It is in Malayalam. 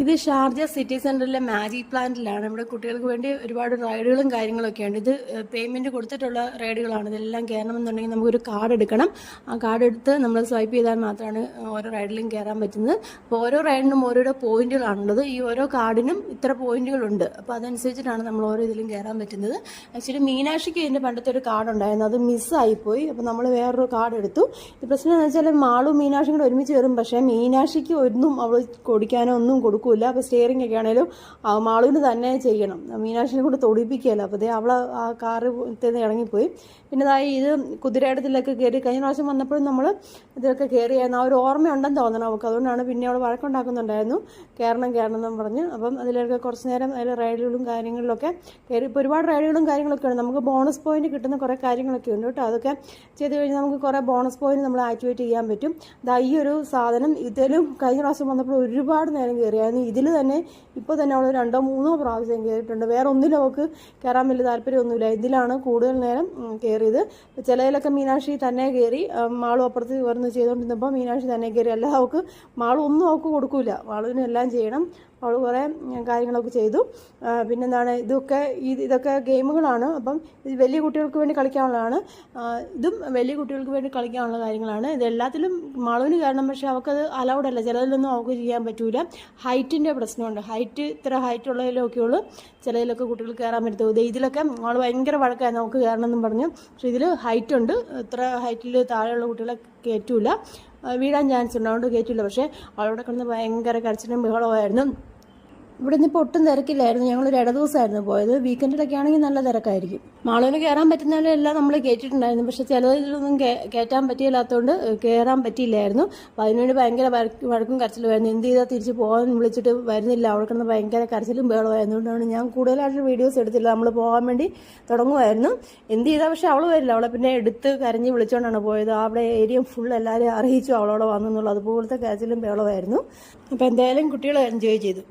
ഇത് ഷാർജ സിറ്റി സെൻറ്ററിലെ മാജിക് പ്ലാന്റിലാണ്. ഇവിടെ കുട്ടികൾക്ക് വേണ്ടി ഒരുപാട് റൈഡുകളും കാര്യങ്ങളൊക്കെയുണ്ട്. ഇത് പേയ്മെൻറ്റ് കൊടുത്തിട്ടുള്ള റൈഡുകളാണ്. ഇതെല്ലാം കയറണമെന്നുണ്ടെങ്കിൽ നമുക്കൊരു കാർഡ് എടുക്കണം. ആ കാർഡ് എടുത്ത് നമ്മൾ സ്വൈപ്പ് ചെയ്താൽ മാത്രമാണ് ഓരോ റൈഡിലും കയറാൻ പറ്റുന്നത്. അപ്പോൾ ഓരോ റൈഡിനും ഓരോരോ പോയിന്റുകളാണുള്ളത്. ഈ ഓരോ കാർഡിനും ഇത്ര പോയിന്റുകളുണ്ട്. അപ്പോൾ അതനുസരിച്ചിട്ടാണ് നമ്മൾ ഓരോ ഇതിലും കയറാൻ പറ്റുന്നത്. ആക്ച്വലി മീനാക്ഷിക്ക് ഇതിൻ്റെ പണ്ടത്തെ ഒരു കാർഡ് ഉണ്ടായിരുന്നു, അത് മിസ്സായിപ്പോയി. അപ്പോൾ നമ്മൾ വേറൊരു കാർഡ് എടുത്തു. ഈ പ്രശ്നം എന്ന് വെച്ചാൽ മാളും മീനാക്ഷിയും കൂടെ ഒരുമിച്ച് വരും. പക്ഷേ മീനാക്ഷിക്ക് ഒന്നും അവൾ കൊടുക്കാനോ ഒന്നും കൊടുക്കില്ല. അപ്പോൾ സ്റ്റിയറിംഗ് ഒക്കെ ആണെങ്കിലും മാളുവിന് തന്നെ ചെയ്യണം. മീനാക്ഷിനെ കൊണ്ട് തൊടിപ്പിക്കുകയല്ലോ. അപ്പോൾ അവൾ ആ കാറ് ഇറങ്ങിപ്പോയി. പിന്നെ ഇത് കുതിരയിടത്തിലൊക്കെ കയറി കഴിഞ്ഞ പ്രാവശ്യം വന്നപ്പോഴും നമ്മൾ ഇതിലൊക്കെ കയറിയായിരുന്നു. ആ ഒരു ഓർമ്മയുണ്ടെന്ന് തോന്നണം അവൾക്ക്. അതുകൊണ്ടാണ് പിന്നെ അവൾ വഴക്കുണ്ടാക്കുന്നുണ്ടായിരുന്നു കയറണം എന്നും പറഞ്ഞ്. അപ്പം അതിലൊക്കെ കുറച്ച് നേരം അതിൽ റൈഡുകളും കാര്യങ്ങളിലൊക്കെ കയറി. ഇപ്പോൾ ഒരുപാട് റൈഡുകളും കാര്യങ്ങളൊക്കെ ഉണ്ട്. നമുക്ക് ബോണസ് പോയിന്റ് കിട്ടുന്ന കുറേ കാര്യങ്ങളൊക്കെ ഉണ്ട് കേട്ടോ. അതൊക്കെ ചെയ്ത് കഴിഞ്ഞാൽ നമുക്ക് കുറേ ബോണസ് പോയിന്റ് നമ്മൾ ആക്ടിവേറ്റ് ചെയ്യാൻ പറ്റും. ഈ ഒരു സാധനം ഇതിലും കഴിഞ്ഞ പ്രാവശ്യം വന്നപ്പോൾ ഒരുപാട് നേരം കയറിയായിരുന്നു. ഇതിൽ തന്നെ ഇപ്പോൾ തന്നെ അവൾ 2-3 പ്രാവശ്യം കയറിയിട്ടുണ്ട്. വേറെ ഒന്നിലും അവൾക്ക് കയറാൻ വലിയ താല്പര്യമൊന്നുമില്ല. ഇതിലാണ് കൂടുതൽ നേരം കയറിയത്. ചിലതിലൊക്കെ മീനാക്ഷി തന്നെ കയറി. മാളും അപ്പുറത്ത് വരുന്ന ചെയ്തുകൊണ്ടിരുന്നപ്പോൾ മീനാക്ഷി തന്നെ കയറി. അല്ല അവൾക്ക് മാളും ഒന്നും അവൾക്ക് കൊടുക്കൂല. മാളുവിന് എല്ലാം ചെയ്യണം. അവൾ കുറേ കാര്യങ്ങളൊക്കെ ചെയ്തു. പിന്നെന്താണ് ഇതൊക്കെ ഗെയിമുകളാണ്. അപ്പം ഇത് വലിയ കുട്ടികൾക്ക് വേണ്ടി കളിക്കാനുള്ളതാണ്. ഇതും വലിയ കുട്ടികൾക്ക് വേണ്ടി കളിക്കാനുള്ള കാര്യങ്ങളാണ്. ഇതെല്ലാത്തിലും മാളുവിന് കാരണം, പക്ഷേ അവൾക്കത് അലൗഡ് അല്ല. ചിലതിലൊന്നും അവൾക്ക് ചെയ്യാൻ പറ്റൂല. ഹൈറ്റിൻ്റെ പ്രശ്നമുണ്ട്. ഹൈറ്റ് ഇത്ര ഹൈറ്റ് ഉള്ളതിലൊക്കെ ഉള്ളൂ ചിലതിലൊക്കെ കുട്ടികൾ കയറാൻ പറ്റത്തുള്ളൂ. ഇതിലൊക്കെ അവൾ ഭയങ്കര വഴക്കായിരുന്നു നമുക്ക് കയറണമെന്നും പറഞ്ഞു. പക്ഷേ ഇതിൽ ഹൈറ്റ് ഉണ്ട്. ഇത്ര ഹൈറ്റിൽ താഴെയുള്ള കുട്ടികളെ കയറ്റൂല, വീഴാൻ ചാൻസ് ഉണ്ട്. അതുകൊണ്ട് കയറ്റില്ല. പക്ഷേ അവളോടെ കിടന്ന് ഭയങ്കര കരച്ചിലും ബഹളമായിരുന്നു. ഇവിടെ നിന്ന് ഇപ്പോൾ ഒട്ടും തിരക്കില്ലായിരുന്നു. ഞങ്ങളൊരു ഇടദിവസമായിരുന്നു പോയത്. വീക്കെൻഡിലൊക്കെ ആണെങ്കിൽ നല്ല തിരക്കായിരിക്കും. മാളുവിന് കയറാൻ പറ്റുന്നതിലെല്ലാം നമ്മൾ കയറ്റിയിട്ടുണ്ടായിരുന്നു. പക്ഷേ ചിലതിലൊന്നും കയറ്റാൻ പറ്റിയില്ലാത്തതുകൊണ്ട് കയറാൻ പറ്റിയില്ലായിരുന്നു. അപ്പോൾ അതിനുവേണ്ടി ഭയങ്കര വഴക്കും കരച്ചിലുമായിരുന്നു. എന്ത് ചെയ്താൽ തിരിച്ച് പോകാൻ വിളിച്ചിട്ട് വരുന്നില്ല. അവിടെ കിടന്ന് ഭയങ്കര കരച്ചിലും ബഹളമായിരുന്നു. അതുകൊണ്ടാണ് ഞാൻ കൂടുതലായിട്ട് വീഡിയോസ് എടുത്തില്ല. നമ്മൾ പോകാൻ വേണ്ടി തുടങ്ങുമായിരുന്നു. എന്ത് ചെയ്താൽ പക്ഷേ അവൾ വരില്ല. അവളെ പിന്നെ എടുത്ത് കരഞ്ഞ് വിളിച്ചുകൊണ്ടാണ് പോയത്. അവിടെ ഏരിയ ഫുൾ എല്ലാവരെയും അറിയിച്ചു അവളോടെ വന്നെന്നുള്ളൂ. അതുപോലത്തെ കരച്ചിലും ബഹളമായിരുന്നു. അപ്പോൾ എന്തായാലും കുട്ടികൾ എൻജോയ് ചെയ്തു.